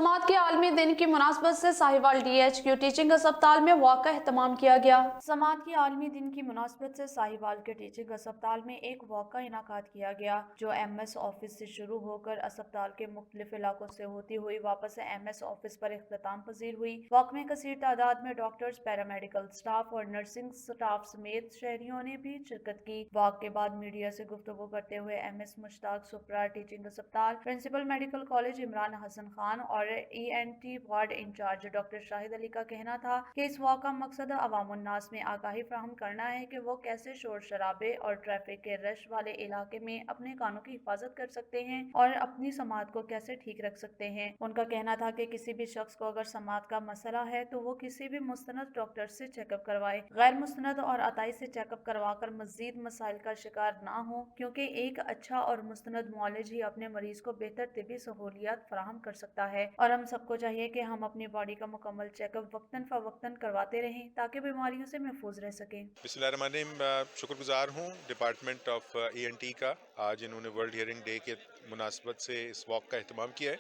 समात के आलमी दिन की मुनासबत से साहिवाल DHQ टीचिंग अस्पताल में वॉक का एहतमाम किया गया। समात के आलमी दिन की मुनासबत से साहिवाल के टीचिंग अस्पताल में एक वॉक का इनाकाद किया गया, जो MS ऑफिस से शुरू होकर अस्पताल के मुख्तलिफ इलाकों से होती हुई वापस MS ऑफिस पर इख्तिताम पजीर हुई। वॉक में कसीर तादाद में डॉक्टर्स, पैरामेडिकल स्टाफ और नर्सिंग स्टाफ समेत शहरियों ने भी शिरकत की। वॉक के बाद मीडिया से गुफ्तगू करते हुए MS मुश्ताक सुपरा टीचिंग अस्पताल, principal medical college Imran Hasan Khan और ENT ward incharge doctor Shahid Ali का कहना था कि इस वॉक का मकसद अवामुन्नास में आगाही फराहम करना है कि वो कैसे शोर शराबे और ट्रैफिक के रश वाले इलाके में अपने कानों की हिफाजत कर सकते हैं और अपनी समात को कैसे ठीक रख सकते हैं। उनका कहना था कि किसी भी शख्स को अगर समात का मसला है तो वो किसी भी मुस्तनद डॉक्टर से चेकअप करवाए, गैर मुस्तनद और अताई से चेकअप करवा कर मजीद मसाइल का शिकार ना हो, क्योंकि एक अच्छा और मुस्तनद मुआलिज ही अपने मरीज को बेहतर तिबी सहूलियात फराहम कर सकता है। और हम सबको चाहिए कि हम अपनी बॉडी का मुकम्मल चेकअप वक्तन फवक्तन करवाते रहें ताकि बीमारियों से महफूज रह सकें। बिस्मिल्लाहिर्रहमानिर्रहीम। शुक्रगुजार हूँ डिपार्टमेंट ऑफ ENT का। आज इन्होंने वर्ल्ड हियरिंग डे के मुनासबत से इस वॉक का अहतमाम किया है।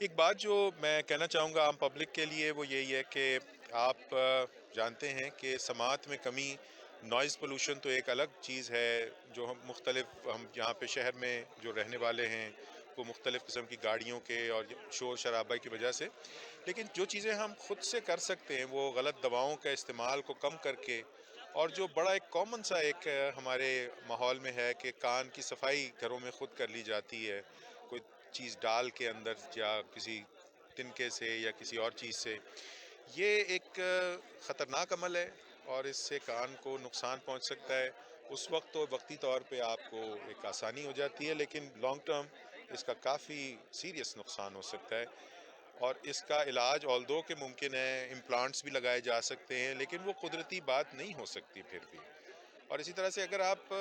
एक बात जो मैं कहना चाहूँगा आम पब्लिक के लिए वो यही है कि आप जानते हैं कि समात में कमी, नॉइज़ पोल्यूशन तो एक अलग चीज़ है जो हम यहाँ पे शहर में जो रहने वाले हैं वो मुख्तलिफ़ किस्म की गाड़ियों के और शोर शराबा की वजह से, लेकिन जो चीज़ें हम खुद से कर सकते हैं वो गलत दवाओं का इस्तेमाल को कम करके, और जो बड़ा एक कॉमन सा एक हमारे माहौल में है कि कान की सफाई घरों में खुद कर ली जाती है, कोई चीज़ डाल के अंदर या किसी तिनके से या किसी और चीज़ से। ये एक ख़तरनाक अमल है और इससे कान को नुकसान पहुंच सकता है। उस वक्त तो वक्ती तौर पे आपको एक आसानी हो जाती है, लेकिन लॉन्ग टर्म इसका काफ़ी सीरियस नुकसान हो सकता है। और इसका इलाज ऑल्दो के मुमकिन है, इम्प्लांट्स भी लगाए जा सकते हैं, लेकिन वो कुदरती बात नहीं हो सकती फिर भी। और इसी तरह से अगर आप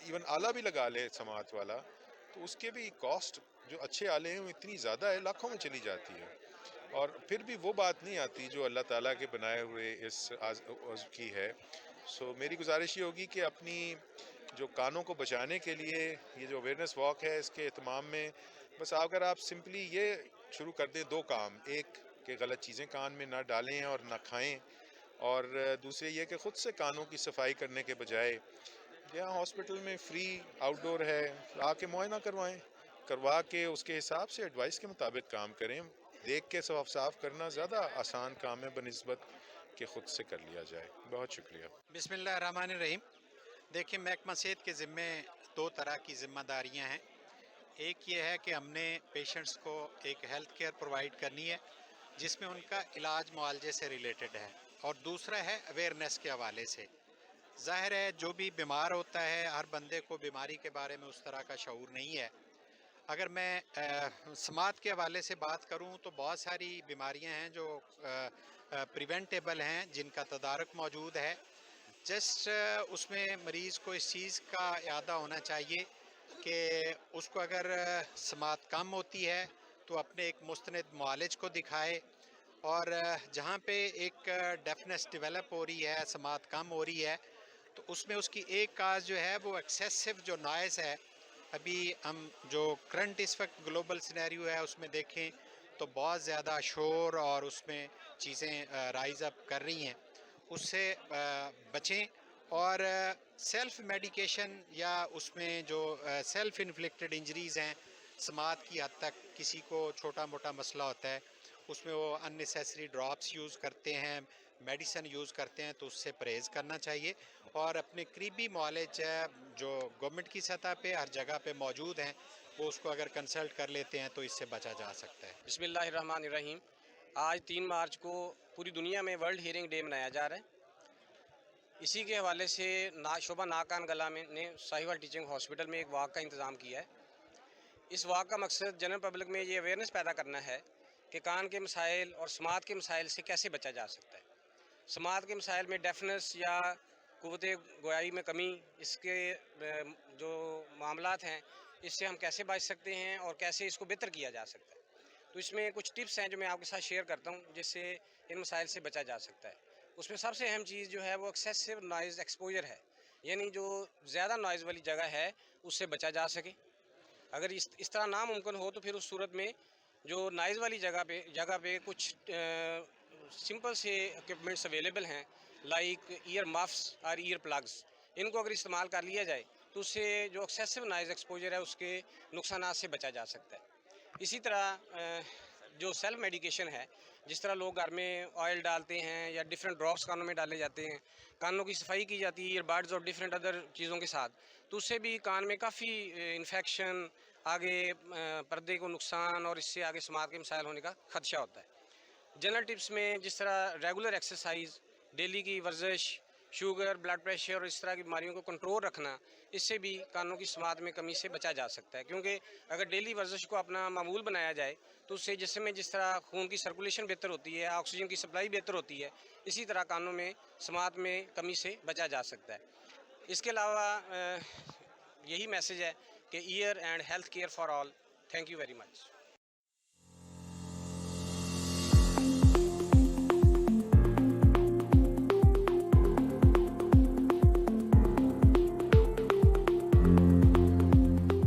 इवन आला भी लगा ले समात वाला, तो उसके भी कॉस्ट जो अच्छे आले हैं वो इतनी ज़्यादा है, लाखों में चली जाती है, और फिर भी वो बात नहीं आती जो अल्लाह ताला के बनाए हुए इस उज़्व की है। सो मेरी गुजारिश ये होगी कि अपनी जो कानों को बचाने के लिए ये जो अवेयरनेस वॉक है इसके एहतमाम में बस अगर आप सिंपली ये शुरू कर दें दो काम, एक कि गलत चीज़ें कान में ना डालें और ना खाएं, और दूसरे ये कि ख़ुद से कानों की सफाई करने के बजाय यहाँ हॉस्पिटल में फ्री आउटडोर है, आके मुआयना करवा के उसके हिसाब से एडवाइस के मुताबिक काम करें। देख के साफ करना ज़्यादा आसान काम है बनिस्बत कि ख़ुद से कर लिया जाए। बहुत शुक्रिया। बिस्मिल्लाहिर्रहमानिर्रहीम। देखिए, महकमा सेहत के ज़िम्मे दो तरह की ज़िम्मेदारियाँ हैं। एक ये है कि हमने पेशेंट्स को एक हेल्थ केयर प्रोवाइड करनी है जिसमें उनका इलाज मुआलजे से रिलेटेड है, और दूसरा है अवेयरनेस के हवाले से। ज़ाहिर है जो भी बीमार होता है हर बंदे को बीमारी के बारे में उस तरह का शऊर नहीं है। अगर मैं समात के हवाले से बात करूं तो बहुत सारी बीमारियां हैं जो प्रिवेंटेबल हैं, जिनका तदारक मौजूद है। जस्ट उसमें मरीज़ को इस चीज़ का यादा होना चाहिए कि उसको अगर समात कम होती है तो अपने एक मुस्तनद मुआलिज को दिखाए, और जहाँ पे एक डेफनेस डेवलप हो रही है, समात कम हो रही है, तो उसमें उसकी एक काज जो है वो एक्सेसिव जो नॉइज़ है। अभी हम जो करंट इस वक्त ग्लोबल सिनेरियो है उसमें देखें तो बहुत ज़्यादा शोर और उसमें चीज़ें राइज़ अप कर रही हैं, उससे बचें। और सेल्फ मेडिकेशन या उसमें जो सेल्फ इन्फ्लिक्टेड इंजरीज़ हैं, समात की हद तक किसी को छोटा मोटा मसला होता है उसमें वो अननेसेसरी ड्रॉप्स यूज़ करते हैं, मेडिसन यूज़ करते हैं, तो उससे परहेज़ करना चाहिए। और अपने करीबी मुआलिज जो गवर्नमेंट की सतह पे हर जगह पे मौजूद हैं, वो उसको अगर कंसल्ट कर लेते हैं तो इससे बचा जा सकता है। बिस्मिल्लाहिर्रहमानिर्रहीम। आज 3 मार्च को पूरी दुनिया में वर्ल्ड हियरिंग डे मनाया जा रहा है। इसी के हवाले से शोभा नाक कान गला में ने साहिवाल टीचिंग हॉस्पिटल में एक वॉक का इंतज़ाम किया है। इस वॉक का मकसद जनरल पब्लिक में ये अवेयरनेस पैदा करना है कि कान के मसाइल और समात के मसाइल से कैसे बचा जा सकता है। समात के मसाइल में डेफनेस या क़ुव्वत गोयाई में कमी, इसके जो मामलात हैं इससे हम कैसे बच सकते हैं और कैसे इसको बेहतर किया जा सकता है। तो इसमें कुछ टिप्स हैं जो मैं आपके साथ शेयर करता हूं जिससे इन मसाइल से बचा जा सकता है। उसमें सबसे अहम चीज़ जो है वो एक्सेसिव नॉइज़ एक्सपोजर है, यानी जो ज़्यादा नॉइज़ वाली जगह है उससे बचा जा सके। अगर इस तरह नामुमकिन हो तो फिर उस सूरत में جو نائز والی جگہ پہ کچھ سمپل سے اکوپمنٹس اویلیبل ہیں لائک ایئر مفس اور ایئر پلگس، ان کو اگر استعمال کر لیا جائے تو اس سے جو ایکسیسو نائز ایکسپوجر ہے اس کے نقصانات سے بچا جا سکتا ہے۔ اسی طرح جو سیلف میڈیکیشن ہے، جس طرح لوگ گھر میں آئل ڈالتے ہیں یا ڈیفرنٹ ڈراپس کانوں میں ڈالے جاتے ہیں، کانوں کی صفائی کی جاتی ہے ایئر بڈز اور ڈیفرنٹ ادر چیزوں کے ساتھ، تو اس سے بھی کان میں کافی انفیکشن، آگے پردے کو نقصان اور اس سے آگے سماعت کے مسائل ہونے کا خدشہ ہوتا ہے۔ جنرل ٹپس میں جس طرح ریگولر ایکسرسائز، ڈیلی کی ورزش، شوگر، بلڈ پریشر اور اس طرح کی بیماریوں کو کنٹرول رکھنا، اس سے بھی کانوں کی سماعت میں کمی سے بچا جا سکتا ہے، کیونکہ اگر ڈیلی ورزش کو اپنا معمول بنایا جائے تو اس سے جسم میں جس طرح خون کی سرکولیشن بہتر ہوتی ہے، آکسیجن کی سپلائی بہتر ہوتی ہے، اسی طرح کانوں میں سماعت میں کمی سے بچا جا سکتا ہے۔ اس کے علاوہ یہی میسج ہے کہ ear and health care for all. Thank you very much.